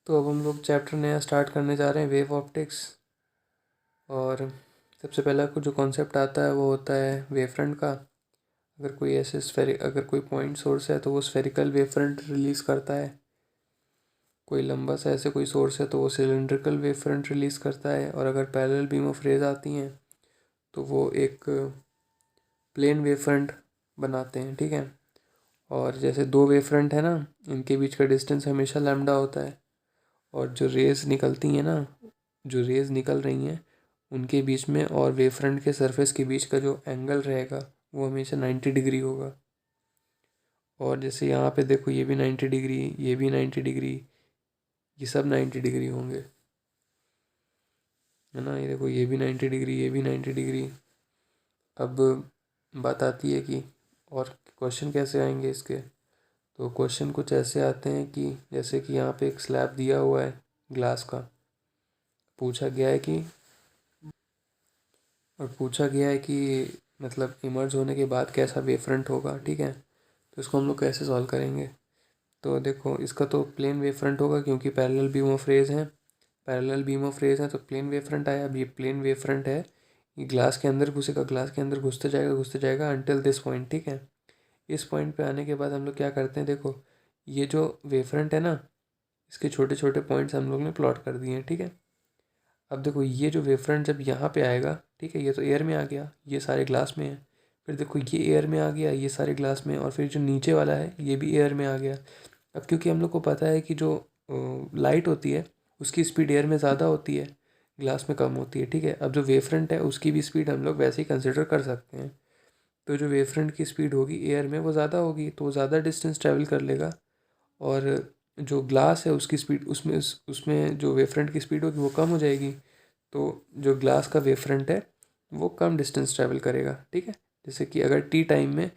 तो अब हम लोग चैप्टर नया स्टार्ट करने जा रहे हैं, वेव ऑप्टिक्स। और सबसे पहला कुछ जो कॉन्सेप्ट आता है वो होता है वेव फ्रंट का। अगर कोई पॉइंट सोर्स है तो वो स्फेरिकल वेव फ्रंट रिलीज़ करता है। कोई लंबा सा ऐसे कोई सोर्स है तो वो सिलेंड्रिकल वेव फ्रंट रिलीज़ करता है। और अगर पैरेलल बीम ऑफ रेज आती हैं तो वो एक प्लेन वेव फ्रंट बनाते हैं, ठीक है। और जैसे दो वेव फ्रंट है ना, इनके बीच का डिस्टेंस हमेशा लैम्डा होता है। और जो रेज़ निकलती हैं ना, जो रेज़ निकल रही हैं उनके बीच में और वेव फ्रंट के सरफेस के बीच का जो एंगल रहेगा वो हमेशा 90 डिग्री होगा। और जैसे यहाँ पे देखो, ये भी 90 डिग्री, ये भी 90 डिग्री, ये सब 90 डिग्री होंगे, है ना। ये देखो, ये भी 90 डिग्री, ये भी 90 डिग्री। अब बात आती है कि और क्वेश्चन कैसे आएंगे इसके। तो क्वेश्चन कुछ ऐसे आते हैं कि जैसे कि यहाँ पे एक स्लैब दिया हुआ है ग्लास का। पूछा गया है कि पूछा गया है कि मतलब इमर्ज होने के बाद कैसा वेव फ्रंट होगा, ठीक है। तो इसको हम लोग कैसे सॉल्व करेंगे। तो देखो, इसका तो प्लेन वेव फ्रंट होगा क्योंकि पैरेलल बीम ऑफ रेज है। पैरेलल बीम ऑफ रेज है तो प्लेन वेव फ्रंट आया। अब ये प्लेन वेव फ्रंट है, ये ग्लास के अंदर घुसेगा, ग्लास के अंदर घुसते जाएगा अनटिल दिस पॉइंट, ठीक है। इस पॉइंट पे आने के बाद हम लोग क्या करते हैं, देखो ये जो वेव फ्रंट है ना, इसके छोटे छोटे पॉइंट्स हम लोग ने प्लॉट कर दिए हैं, ठीक है। अब देखो, ये जो वेव फ्रंट जब यहाँ पे आएगा, ठीक है, ये तो एयर में आ गया, ये सारे ग्लास में है। फिर देखो, ये एयर में आ गया, ये सारे ग्लास में, और फिर जो नीचे वाला है ये भी एयर में आ गया। अब क्योंकि हम लोग को पता है कि जो लाइट होती है उसकी स्पीड एयर में ज़्यादा होती है, ग्लास में कम होती है, ठीक है। अब जो वेव फ्रंट है उसकी भी स्पीड हम लोग वैसे ही कंसिडर कर सकते हैं। तो जो वेव फ्रंट की स्पीड होगी एयर में वो ज़्यादा होगी, तो वो ज़्यादा डिस्टेंस ट्रैवल कर लेगा। और जो ग्लास है उसकी स्पीड, उसमें जो वेव फ्रंट की स्पीड होगी वो कम हो जाएगी। तो जो ग्लास का वेव फ्रंट है वो कम डिस्टेंस ट्रैवल करेगा, ठीक है। जैसे कि अगर टी टाइम में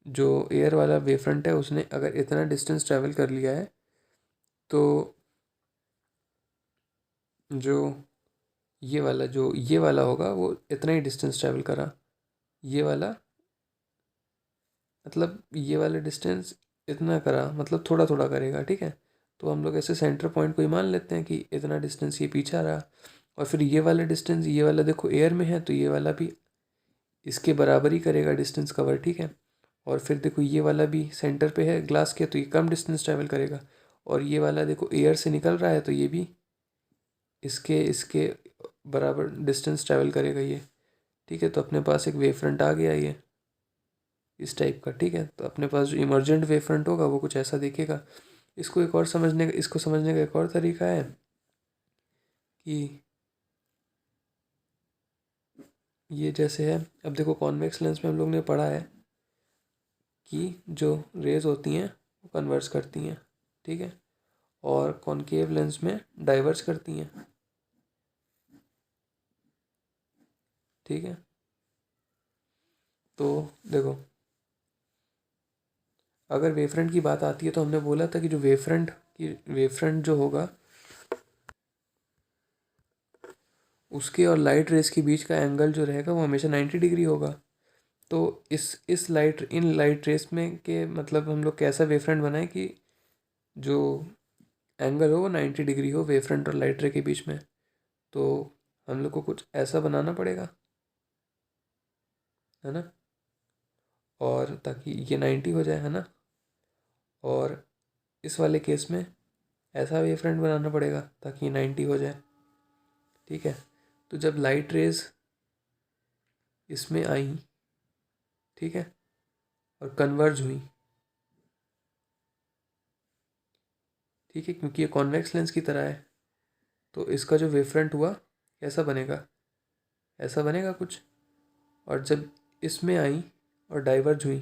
जो एयर वाला वेव फ्रंट है उसने अगर इतना डिस्टेंस ट्रैवल कर लिया है, तो जो ये वाला होगा वो इतना ही डिस्टेंस ट्रैवल करा। ये वाला मतलब ये वाला डिस्टेंस इतना करा, मतलब थोड़ा थोड़ा करेगा, ठीक है। तो हम लोग ऐसे सेंटर पॉइंट को ही मान लेते हैं कि इतना डिस्टेंस ये पीछे आ रहा। और फिर ये वाला डिस्टेंस, ये वाला देखो एयर में है तो ये वाला भी इसके बराबर ही करेगा डिस्टेंस कवर, ठीक है। और फिर देखो, ये वाला भी सेंटर पे है ग्लास के तो ये कम डिस्टेंस ट्रैवल करेगा। और ये वाला देखो एयर से निकल रहा है तो ये भी इसके इसके बराबर डिस्टेंस ट्रैवल करेगा ये, ठीक है। तो अपने पास एक वेव फ्रंट आ गया ये इस टाइप का, ठीक है। तो अपने पास जो इमर्जेंट वेव फ्रंट होगा वो कुछ ऐसा दिखेगा। इसको समझने का एक और तरीका है कि ये जैसे है, अब देखो कॉन्वेक्स लेंस में हम लोग ने पढ़ा है कि जो रेज होती हैं वो कन्वर्स करती हैं, ठीक है। और कॉनकेव लेंस में डाइवर्स करती हैं, ठीक है। तो देखो, अगर वेवफ्रंट की बात आती है तो हमने बोला था कि जो वेवफ्रंट जो होगा उसके और लाइट रेस के बीच का एंगल जो रहेगा वो हमेशा 90 डिग्री होगा। तो इन लाइट रेस में के मतलब हम लोग कैसा वेवफ्रंट बनाएं कि जो एंगल हो वो 90 डिग्री हो वेवफ्रंट और लाइट रे के बीच में। तो हम लोग को कुछ ऐसा बनाना पड़ेगा, है ना। और ताकि ये 90 हो जाए, है ना। और इस वाले केस में ऐसा वेवफ्रंट बनाना पड़ेगा ताकि 90 हो जाए, ठीक है। तो जब लाइट रेज इसमें आई, ठीक है, और कन्वर्ज हुई, ठीक है, क्योंकि ये कॉन्वेक्स लेंस की तरह है तो इसका जो वेवफ्रंट हुआ कैसा बनेगा, ऐसा बनेगा कुछ। और जब इसमें आई और डाइवर्ज हुई,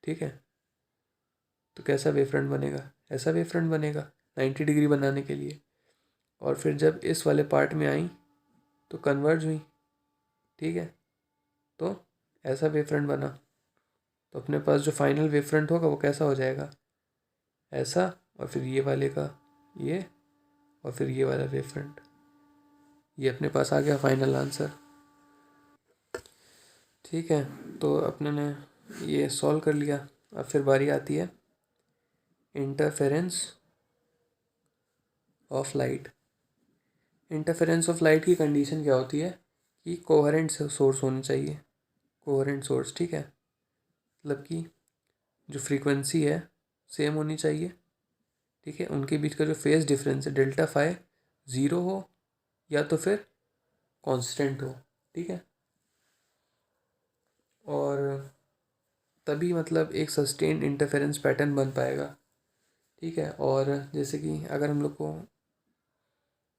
ठीक है, तो कैसा वेवफ्रंट बनेगा, ऐसा वेवफ्रंट बनेगा 90 डिग्री बनाने के लिए। और फिर जब इस वाले पार्ट में आई तो कन्वर्ज हुई, ठीक है, तो ऐसा वेवफ्रंट बना। तो अपने पास जो फाइनल वेवफ्रंट होगा वो कैसा हो जाएगा, ऐसा। और फिर ये वाले का ये, और फिर ये वाला वेवफ्रंट। ये अपने पास आ गया फाइनल आंसर, ठीक है। तो अपने ने ये सॉल्व कर लिया। अब फिर बारी आती है interference of light. Interference of light की कंडीशन क्या होती है कि कोहेरेंट सोर्स होना चाहिए, कोहेरेंट सोर्स, ठीक है। मतलब कि जो फ्रीक्वेंसी है सेम होनी चाहिए, ठीक है। उनके बीच का जो फेज डिफरेंस है डेल्टा फाई 0 हो या तो फिर कांस्टेंट हो, ठीक है। और तभी मतलब एक सस्टेन्ड इंटरफेरेंस पैटर्न बन पाएगा, ठीक है। और जैसे कि अगर हम लोग को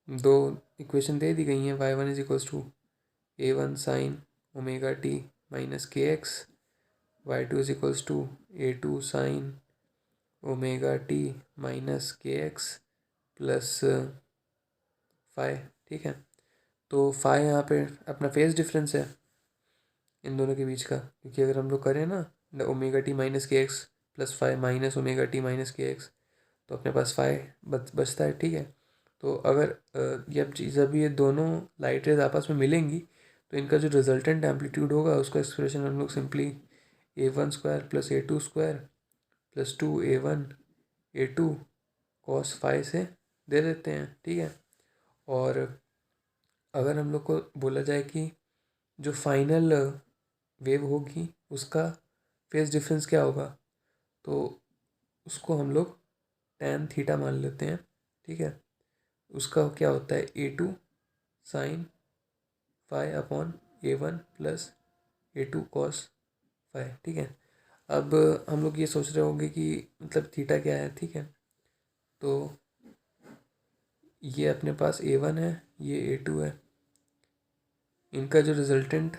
दो इक्वेशन दे दी गई हैं, y1 is equals to a1 sine omega T minus के x, y2 is equals to a2 sine omega T minus के एक्स प्लस फाई, ठीक है। तो फाई यहाँ पे अपना फेज डिफरेंस है इन दोनों के बीच का, क्योंकि अगर हम लोग करें ना ओमेगा टी माइनस के x plus phi minus omega T minus के एक्स, तो अपने पास फाई बचता है, ठीक है। तो अगर जब ये दोनों लाइट रेज आपस में मिलेंगी तो इनका जो रिजल्टेंट एम्पलीट्यूड होगा उसका एक्सप्रेशन हम लोग simply a1 square plus a2 square plus 2a1 a2 cos phi से दे देते हैं, ठीक है। और अगर हम लोग को बोला जाए कि जो फाइनल वेव होगी उसका फेज डिफरेंस क्या होगा, तो उसको हम लोग tan थीटा मान लेते हैं, ठीक है। उसका क्या होता है a2 sine phi upon a1 plus a2 cos phi, ठीक है। अब हम लोग ये सोच रहे होंगे कि मतलब थीटा क्या है, ठीक है। तो ये अपने पास a1 है, ये a2 है, इनका जो रिजल्टेंट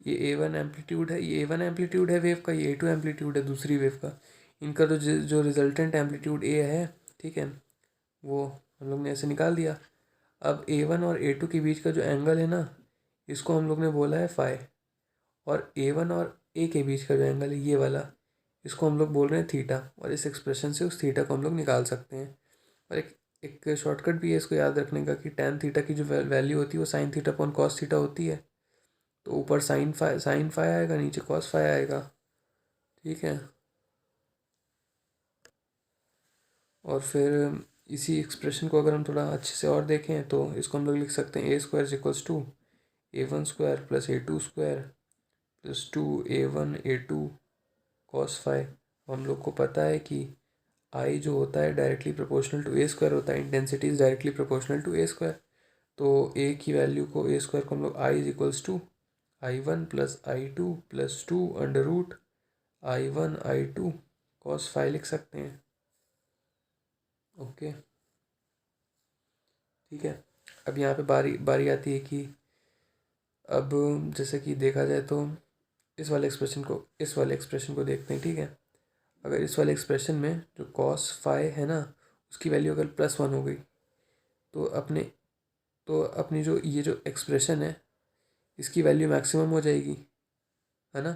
ये a1 एम्पलीट्यूड है, ये a1 एम्पलीट्यूड है वेव का, ये a2 एम्पलीट्यूड है दूसरी वेव का। इनका जो रिजल्टेंट एम्पलीट्यूड a है, ठीक है, वो हम लोग ने ऐसे निकाल दिया। अब a1 और a2 के बीच का जो एंगल है ना, इसको हम लोग ने बोला है फाई, और a1 और a के बीच का जो एंगल है ये वाला, इसको हम लोग बोल रहे हैं थीटा। और इस एक्सप्रेशन से उस थीटा को हम लोग निकाल सकते हैं। और एक एक शॉर्टकट भी है इसको याद रखने का कि tan थीटा की जो वैल्यू होती है वो sine theta upon cos theta होती है। तो ऊपर साइन फाई आएगा, नीचे कॉस फाई आएगा, ठीक है। और फिर इसी एक्सप्रेशन को अगर हम थोड़ा अच्छे से और देखें तो इसको हम लोग लिख सकते हैं a square equals to a1 square plus a2 square plus 2a1 a2 cos phi. हम लोग को पता है कि आई जो होता है directly proportional to A square होता है, intensity is directly proportional to A square. तो ए की वैल्यू को ए स्क्वायर को हम लोग I is equals to i1 plus i2 plus 2 under root i1 i2 cos phi लिख सकते हैं, ओके, ठीक है। अब यहाँ पे बारी बारी आती है कि अब जैसे कि देखा जाए तो इस वाले एक्सप्रेशन को देखते हैं, ठीक है। अगर इस वाले एक्सप्रेशन में जो कॉस फाई है ना, उसकी वैल्यू अगर +1 हो गई तो अपनी जो ये जो एक्सप्रेशन है इसकी वैल्यू मैक्सिमम हो जाएगी, है ना।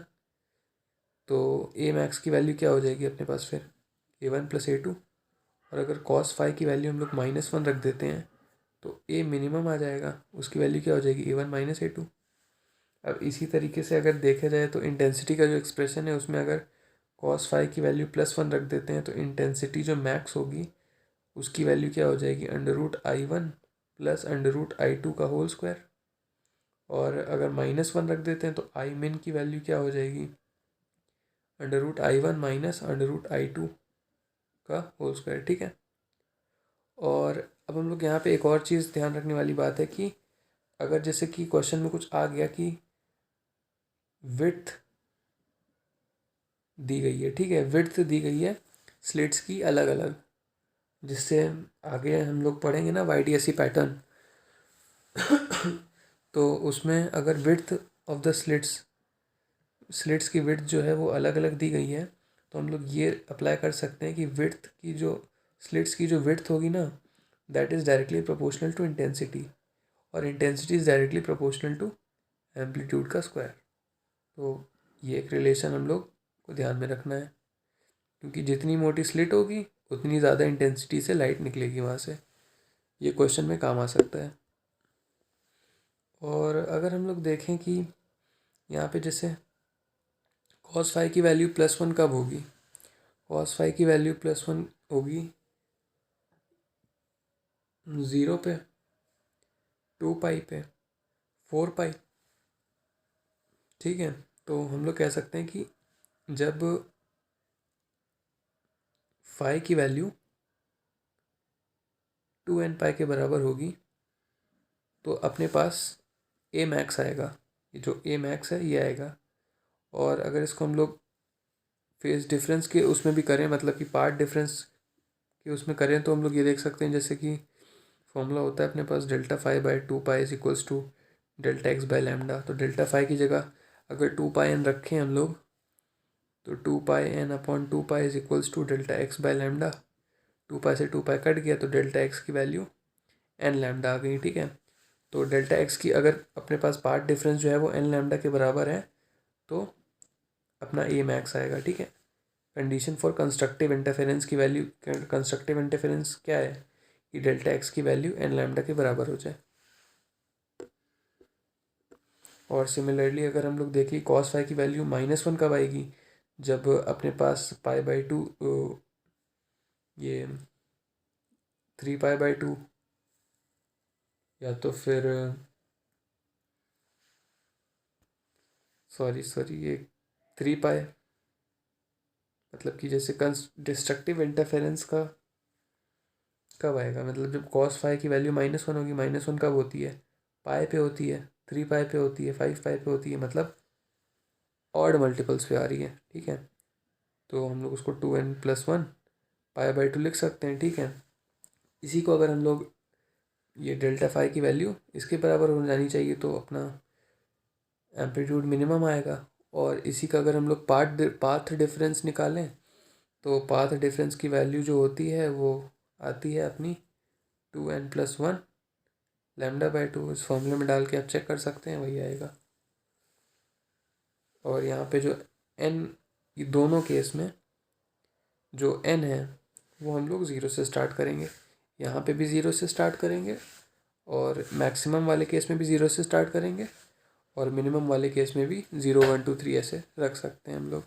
तो ए मैक्स की वैल्यू क्या हो जाएगी अपने पास फिर a1 प्लस a2। और अगर कॉस फाई की वैल्यू हम लोग -1 रख देते हैं तो ए मिनिमम आ जाएगा, उसकी वैल्यू क्या हो जाएगी a1 माइनस a2। अब इसी तरीके से अगर देखा जाए तो इंटेंसिटी का जो एक्सप्रेशन है उसमें अगर कॉस फाई की वैल्यू +1 रख देते हैं तो इंटेंसिटी जो मैक्स होगी उसकी वैल्यू क्या हो जाएगी √i1 प्लस √i2 का होल स्क्वायर। और अगर -1 रख देते हैं तो आई मिन की वैल्यू क्या हो जाएगी √i1 माइनस √i2 का होल स्क्वायर, ठीक है। और अब हम लोग यहाँ पे एक और चीज़ ध्यान रखने वाली बात है कि अगर जैसे कि क्वेश्चन में कुछ आ गया कि विड्थ दी गई है, ठीक है, विड्थ दी गई है स्लिट्स की अलग अलग, जिससे आगे हम लोग पढ़ेंगे ना YDSE पैटर्न। तो उसमें अगर विड्थ ऑफ द स्लिट्स की विड्थ जो है वो अलग अलग दी गई है तो हम लोग ये अप्लाई कर सकते हैं कि विड्थ की जो स्लिट्स की जो विड्थ होगी ना, that is directly proportional to intensity, और intensity is directly proportional to amplitude का स्क्वायर। तो ये एक रिलेशन हम लोग को ध्यान में रखना है, क्योंकि जितनी मोटी स्लिट होगी उतनी ज़्यादा इंटेंसिटी से लाइट निकलेगी वहाँ से। ये क्वेश्चन में काम आ सकता है। और अगर हम लोग देखें कि यहाँ पे जैसे कॉस फाई की वैल्यू +1 कब होगी, कॉस फाई की वैल्यू +1 होगी 0 पे, 2 पाई पे, 4 पाई। ठीक है, तो हम लोग कह सकते हैं कि जब फाई की वैल्यू 2n पाई के बराबर होगी तो अपने पास ए मैक्स आएगा। ये जो ए मैक्स है ये आएगा। और अगर इसको हम लोग फेज डिफरेंस के उसमें भी करें, मतलब कि पार्ट डिफरेंस के उसमें करें, तो हम लोग ये देख सकते हैं जैसे कि फॉर्मूला होता है अपने पास Δ φ/2π इज इक्वल्स टू Δx/λ। तो Δ φ की जगह अगर 2πn रखें हम लोग तो 2πn/2π is equals to Δx/λ। 2π से 2π कट गया तो Δx की वैल्यू n λ आ गई। ठीक है, तो Δx की अगर अपने पास पार्ट डिफरेंस जो है वो n λ के बराबर है तो अपना ए मैक्स आएगा। ठीक है, कंडीशन फॉर कंस्ट्रक्टिव इंटरफेरेंस की वैल्यू, कंस्ट्रक्टिव इंटरफेरेंस क्या है कि Δx की वैल्यू n लैम्डा के बराबर हो जाए। और सिमिलरली अगर हम लोग देखें कॉस फाई की वैल्यू -1 कब आएगी, जब अपने पास π/2 ये 3π/2 या तो फिर सॉरी ये 3π, मतलब कि जैसे डिस्ट्रक्टिव इंटरफेरेंस का कब आएगा, मतलब जब कॉस फाई की वैल्यू -1 होगी। -1 कब होती है, पाई पे होती है, 3π पे होती है, 5π पे होती है, मतलब ऑड मल्टीपल्स पे आ रही है। ठीक है, तो हम लोग उसको 2n+1 π/2 लिख सकते हैं। ठीक है, इसी को अगर हम लोग ये Δ φ की वैल्यू इसके बराबर हो जानी चाहिए तो अपना एम्पलीट्यूड मिनिमम आएगा। और इसी का अगर हम लोग पाथ डिफरेंस निकालें तो पाथ डिफरेंस की वैल्यू जो होती है वो आती है अपनी 2n+1 λ/2। इस फॉर्मूले में डाल के आप चेक कर सकते हैं, वही आएगा। और यहाँ पे जो n, ये दोनों केस में जो n है वो हम लोग 0 से स्टार्ट करेंगे। यहाँ पे भी 0 से स्टार्ट करेंगे और मैक्सिमम वाले केस में भी 0 से स्टार्ट करेंगे और मिनिमम वाले केस में भी 0 1 2 3 ऐसे रख सकते हैं हम लोग।